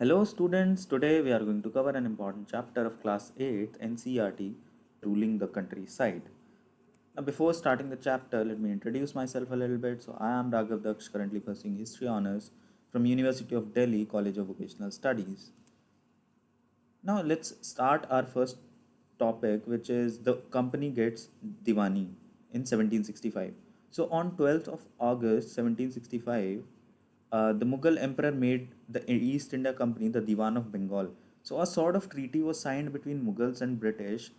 Hello students, today we are going to cover an important chapter of class 8 NCERT ruling the countryside. Now before starting the chapter, let me introduce myself a little bit. So I am Raghav Daksh, currently pursuing history honors from University of Delhi College of Vocational Studies. Now let's start our first topic, which is the company gets Diwani in 1765. So on 12th of August 1765, the Mughal emperor made the East India Company the Diwan of Bengal. So a sort of treaty was signed between Mughals and British.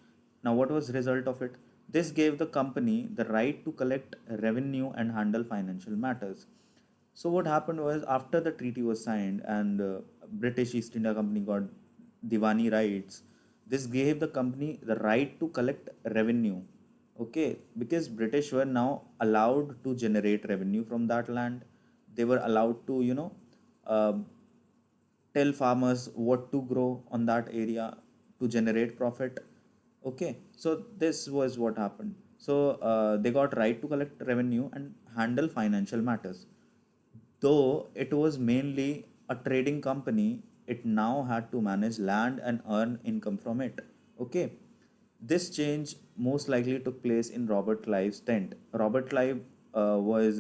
Now what was the result of it? This gave the company the right to collect revenue and handle financial matters. So what happened was after the treaty was signed and British East India Company got Diwani rights, this gave the company the right to collect revenue. Okay, because British were now allowed to generate revenue from that land. They were allowed to, uh, tell farmers what to grow on that area to generate profit. Okay, so this was what happened. So they got right to collect revenue and handle financial matters. Though it was mainly a trading company, it now had to manage land and earn income from it. Okay. This change most likely took place in Robert Clive's tent. Robert Clive was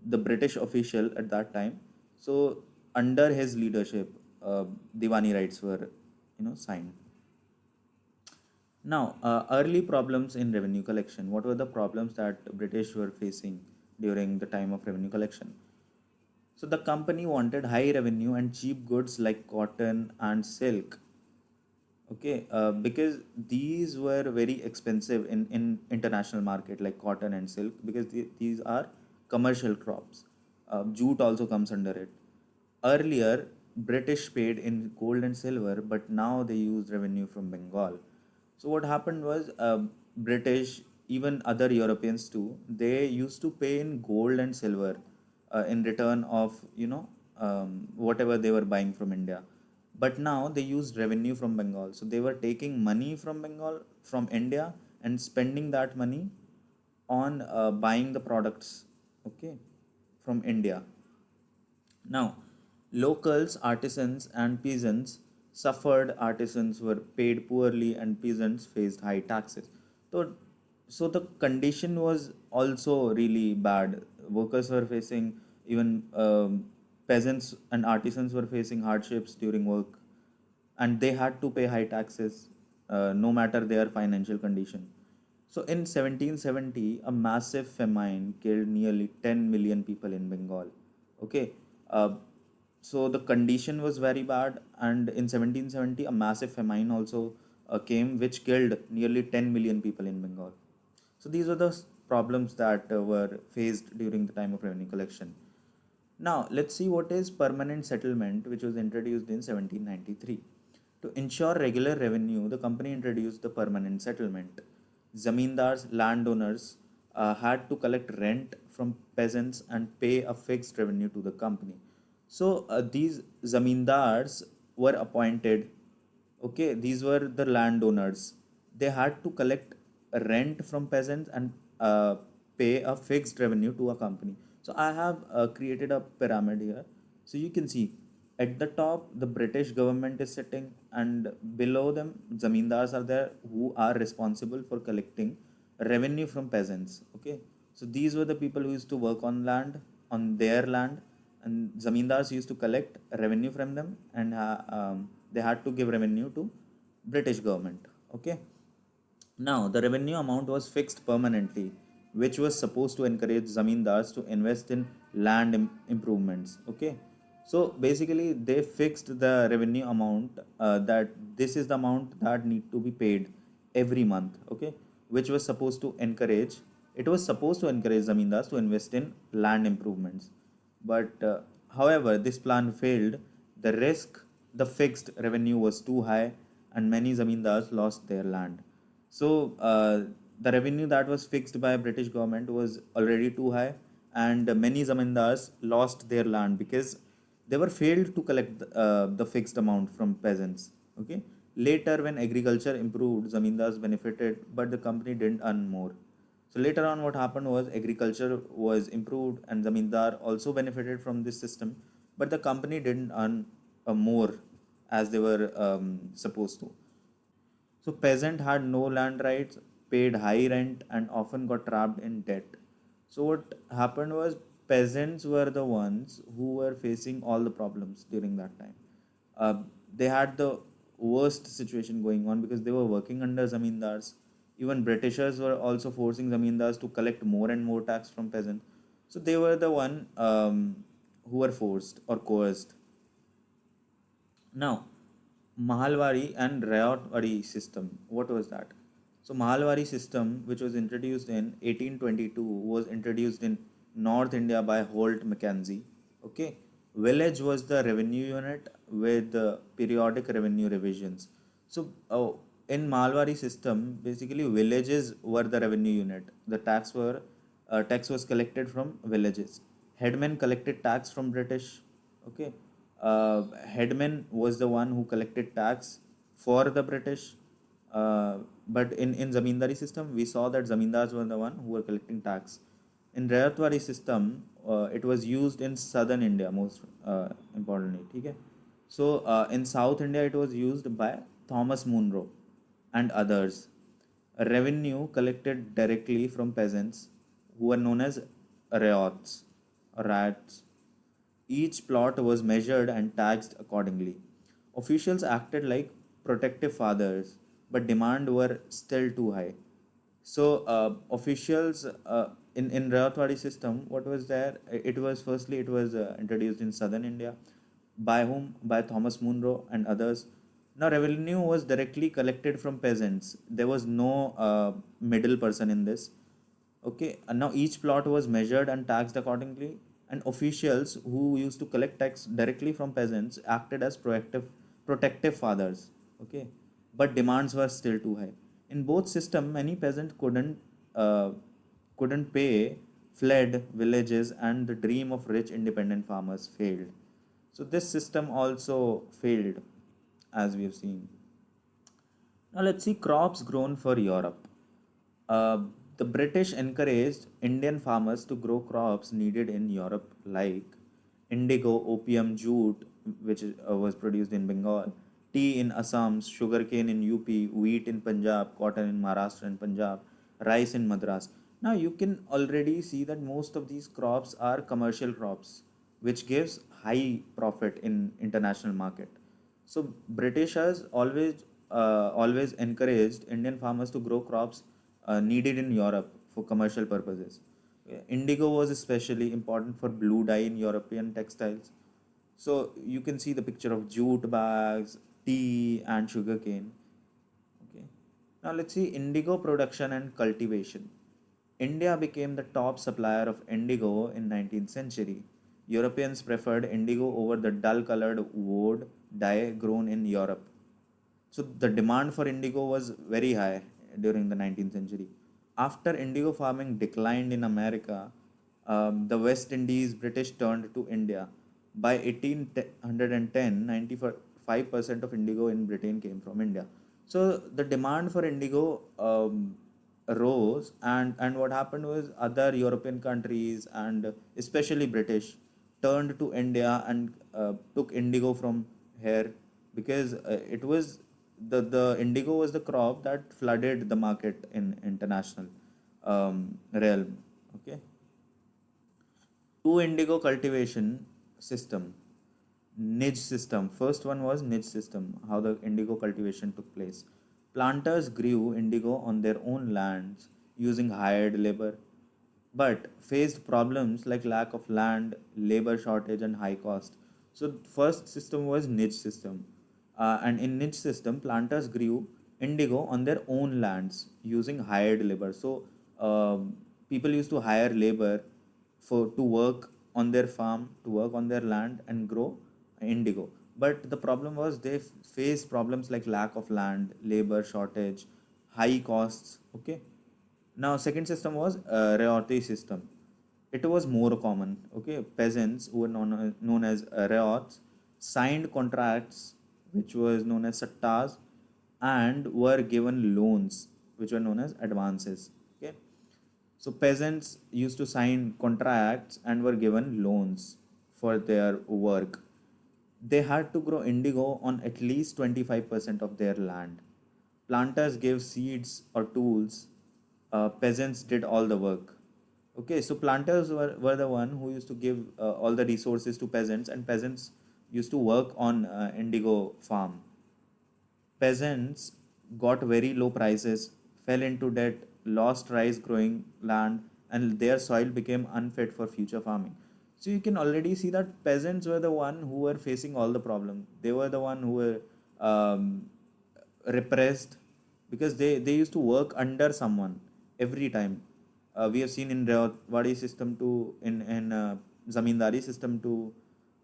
the British official at that time. So under his leadership, Diwani rights were, signed. Now, early problems in revenue collection. What were the problems that British were facing during the time of revenue collection? So the company wanted high revenue and cheap goods like cotton and silk. Okay, because these were very expensive in international market like cotton and silk because these are commercial crops. Jute also comes under it. Earlier, British paid in gold and silver, but now they use revenue from Bengal. So what happened was British, even other Europeans too, they used to pay in gold and silver in return of whatever they were buying from India. But now they used revenue from Bengal. So they were taking money from Bengal, from India, and spending that money on buying the products, okay, from India. Now, locals, artisans, and peasants suffered. Artisans were paid poorly, and peasants faced high taxes. So, so the condition was also really bad. Workers were facing, even peasants and artisans were facing hardships during work, and they had to pay high taxes, no matter their financial condition. So in 1770, a massive famine killed nearly 10 million people in Bengal. Okay, uh, so the condition was very bad, and in 1770, a massive famine also came, which killed nearly 10 million people in Bengal. So these were the problems that were faced during the time of revenue collection. Now, let's see what is permanent settlement, which was introduced in 1793. To ensure regular revenue, the company introduced the permanent settlement. Zamindars, landowners, had to collect rent from peasants and pay a fixed revenue to the company. So, these zamindars were appointed. Okay, these were the landowners. They had to collect rent from peasants and pay a fixed revenue to a company. So I have created a pyramid here. So you can see at the top the British government is sitting, and below them zamindars are there who are responsible for collecting revenue from peasants. Okay, so these were the people who used to work on land, on their land, and zamindars used to collect revenue from them, and they had to give revenue to British government. Okay, now the revenue amount was fixed permanently, which was supposed to encourage zamindars to invest in land improvements. Okay, so basically they fixed the revenue amount, that this is the amount that need to be paid every month. Okay, which was supposed to encourage, it was supposed to encourage zamindars to invest in land improvements. But however, this plan failed. The risk, the fixed revenue was too high, and many zamindars lost their land. So the revenue that was fixed by British government was already too high, and many zamindars lost their land because they were failed to collect the fixed amount from peasants. Okay. Later, when agriculture improved, zamindars benefited, but the company didn't earn more. So later on, what happened was agriculture was improved, and zamindar also benefited from this system, but the company didn't earn more as they were supposed to. So peasant had no land rights, paid high rent, and often got trapped in debt. So what happened was peasants were the ones who were facing all the problems during that time. Uh, they had the worst situation going on because they were working under zamindars. Even Britishers were also forcing zamindars to collect more and more tax from peasants. So they were the one who were forced or coerced. Now, Mahalwari and Rayotwari system. What was that? So Mahalwari system, which was introduced in 1822, was introduced in North India by Holt Mackenzie. Okay, village was the revenue unit with the periodic revenue revisions. So in Mahalwari system, basically villages were the revenue unit. The tax was collected from villages. Headmen collected tax from British. Okay, headman was the one who collected tax for the British. But in zamindari system, we saw that zamindars were the one who were collecting tax. In Rayatwari system, it was used in southern India most importantly. Okay? So in South India, it was used by Thomas Munro and others. Revenue collected directly from peasants who were known as ryots or rats. Each plot was measured and taxed accordingly. Officials acted like protective fathers, but demand were still too high. So officials in Rayatwadi system, what was there? It was firstly it was introduced in southern India, by whom? By Thomas Munro and others. Now revenue was directly collected from peasants. There was no middle person in this. Okay, and now each plot was measured and taxed accordingly, and officials who used to collect tax directly from peasants acted as protective fathers. Okay, but demands were still too high. In both systems, many peasants uh, couldn't pay, fled villages, and the dream of rich independent farmers failed. So this system also failed, as we have seen. Now let's see crops grown for Europe. Uh, the British encouraged Indian farmers to grow crops needed in Europe like indigo, opium, jute, which was produced in Bengal, tea in Assam, sugarcane in UP, wheat in Punjab, cotton in Maharashtra and Punjab, rice in Madras. Now you can already see that most of these crops are commercial crops, which gives high profit in international market. So Britishers always encouraged Indian farmers to grow crops needed in Europe for commercial purposes. Indigo was especially important for blue dye in European textiles. So you can see the picture of jute bags, tea, and sugarcane. Okay. Now let's see indigo production and cultivation. India became the top supplier of indigo in 19th century. Europeans preferred indigo over the dull-colored woad dye grown in Europe. So the demand for indigo was very high during the 19th century. After indigo farming declined in America, the West Indies British turned to India. By 1810, 95% of indigo in Britain came from India. So the demand for indigo rose, and what happened was other European countries and especially British turned to India and took indigo from here because it was the indigo was the crop that flooded the market in international realm. Okay, two indigo cultivation system, niche system. First one was niche system, how the indigo cultivation took place. Planters grew indigo on their own lands using hired labor, but faced problems like lack of land, labor shortage, and high cost. So first system was niche system, and in niche system, planters grew indigo on their own lands using hired labor. So people used to hire labor for to work on their farm, to work on their land and grow indigo. But the problem was they faced problems like lack of land, labor shortage, high costs. Okay, now, second system was Rayoti system. It was more common. Okay, peasants who were known as Rayots signed contracts, which was known as sattas, and were given loans, which were known as advances. Okay, so peasants used to sign contracts and were given loans for their work. They had to grow indigo on at least 25% of their land. Planters gave seeds or tools, peasants did all the work. Okay, so planters were the one who used to give all the resources to peasants, and peasants used to work on indigo farm. Peasants got very low prices, fell into debt, lost rice growing land, and their soil became unfit for future farming. So you can already see that peasants were the one who were facing all the problems. They were the one who were repressed because they used to work under someone every time. We have seen in Rewadi system too, in Zamindari system too.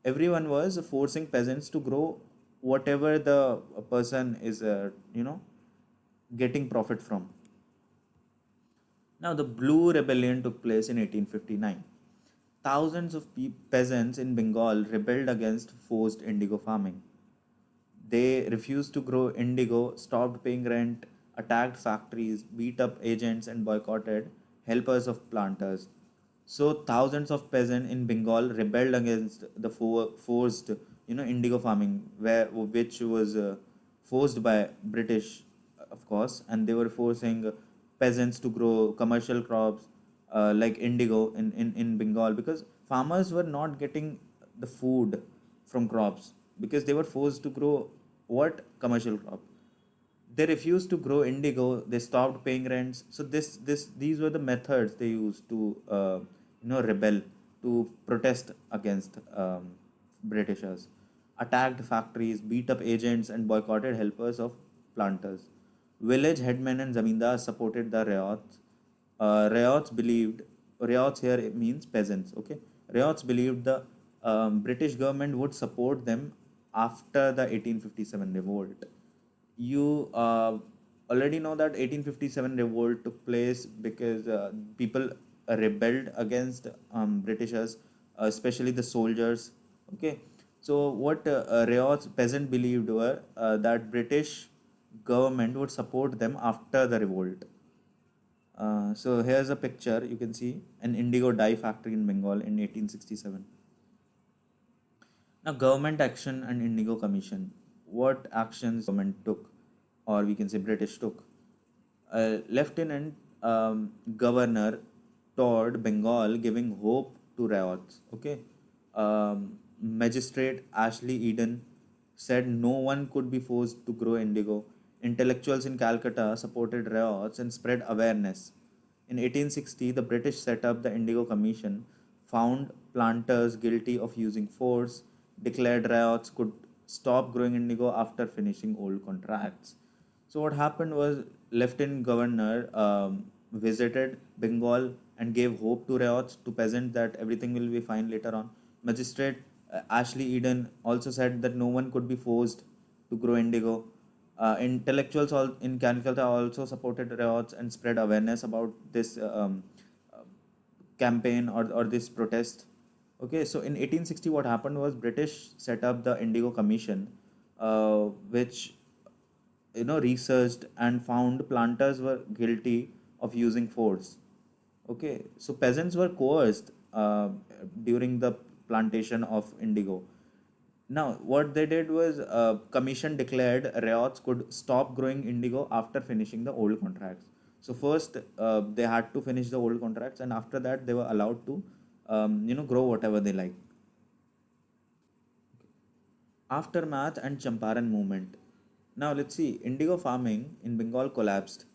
Everyone was forcing peasants to grow whatever the person is, getting profit from. Now, the Blue Rebellion took place in 1859. Thousands of peasants in Bengal rebelled against forced indigo farming. They refused to grow indigo, stopped paying rent, attacked factories, beat up agents, and boycotted helpers of planters. So thousands of peasants in Bengal rebelled against the forced, indigo farming, which was forced by British, of course, and they were forcing peasants to grow commercial crops like indigo in Bengal, because farmers were not getting the food from crops because they were forced to grow what commercial crop. They refused to grow indigo, they stopped paying rents. So these were the methods they used to rebel, to protest against Britishers. Attacked factories, beat up agents, and boycotted helpers of planters. Village headmen and zamindars supported the riots. Riots believed, riots here means peasants, okay? Riots believed the British government would support them after the 1857 revolt. You already know that 1857 revolt took place because people rebelled against Britishers, especially the soldiers. Okay, so what riots peasant believed were that British government would support them after the revolt. So here's a picture. You can see an indigo dye factory in Bengal in 1867. Now, government action and Indigo Commission. What actions government took, or we can say British took? Lieutenant Governor toured Bengal, giving hope to riots. Okay, Magistrate Ashley Eden said no one could be forced to grow indigo. Intellectuals in Calcutta supported riots and spread awareness. In 1860, the British set up the Indigo Commission, found planters guilty of using force, declared riots could stop growing indigo after finishing old contracts. So what happened was Lieutenant Governor visited Bengal and gave hope to riots, to peasants, that everything will be fine later on. Magistrate Ashley Eden also said that no one could be forced to grow indigo. Intellectuals in Calcutta also supported riots and spread awareness about this campaign, or this protest. Okay, so in 1860, what happened was British set up the Indigo Commission, which researched and found planters were guilty of using force. Okay, so peasants were coerced during the plantation of indigo. Now, what they did was, commission declared riots could stop growing indigo after finishing the old contracts. So first, they had to finish the old contracts, and after that, they were allowed to, grow whatever they like. Aftermath and Champaran movement. Now let's see. Indigo farming in Bengal collapsed.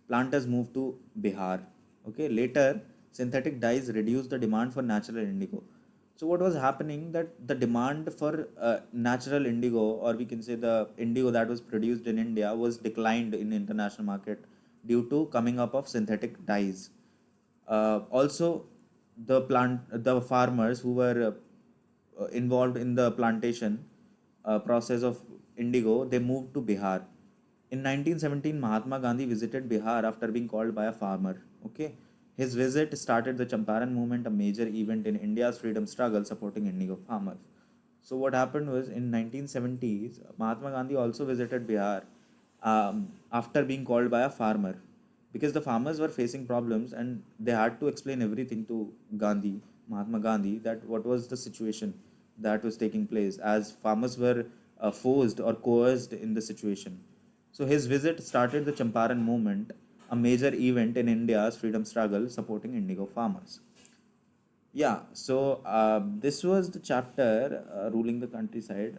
Planters moved to Bihar. Okay. Later, synthetic dyes reduced the demand for natural indigo. So what was happening, that the demand for natural indigo, or we can say the indigo that was produced in India, was declined in international market due to coming up of synthetic dyes. Also, the farmers who were involved in the plantation process of indigo, they moved to Bihar. In 1917, Mahatma Gandhi visited Bihar after being called by a farmer. Okay, his visit started the Champaran movement, a major event in India's freedom struggle supporting indigo farmers. So what happened was, in 1970s, Mahatma Gandhi also visited Bihar after being called by a farmer, because the farmers were facing problems and they had to explain everything to Gandhi, Mahatma Gandhi, that what was the situation. that was taking place as farmers were forced or coerced in the situation. So his visit started the Champaran movement, a major event in India's freedom struggle supporting indigo farmers. Yeah, so this was the chapter ruling the countryside.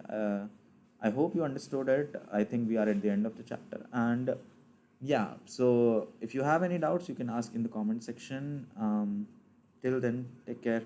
I hope you understood it. I think we are at the end of the chapter. And yeah, so if you have any doubts, you can ask in the comment section. Till then, take care.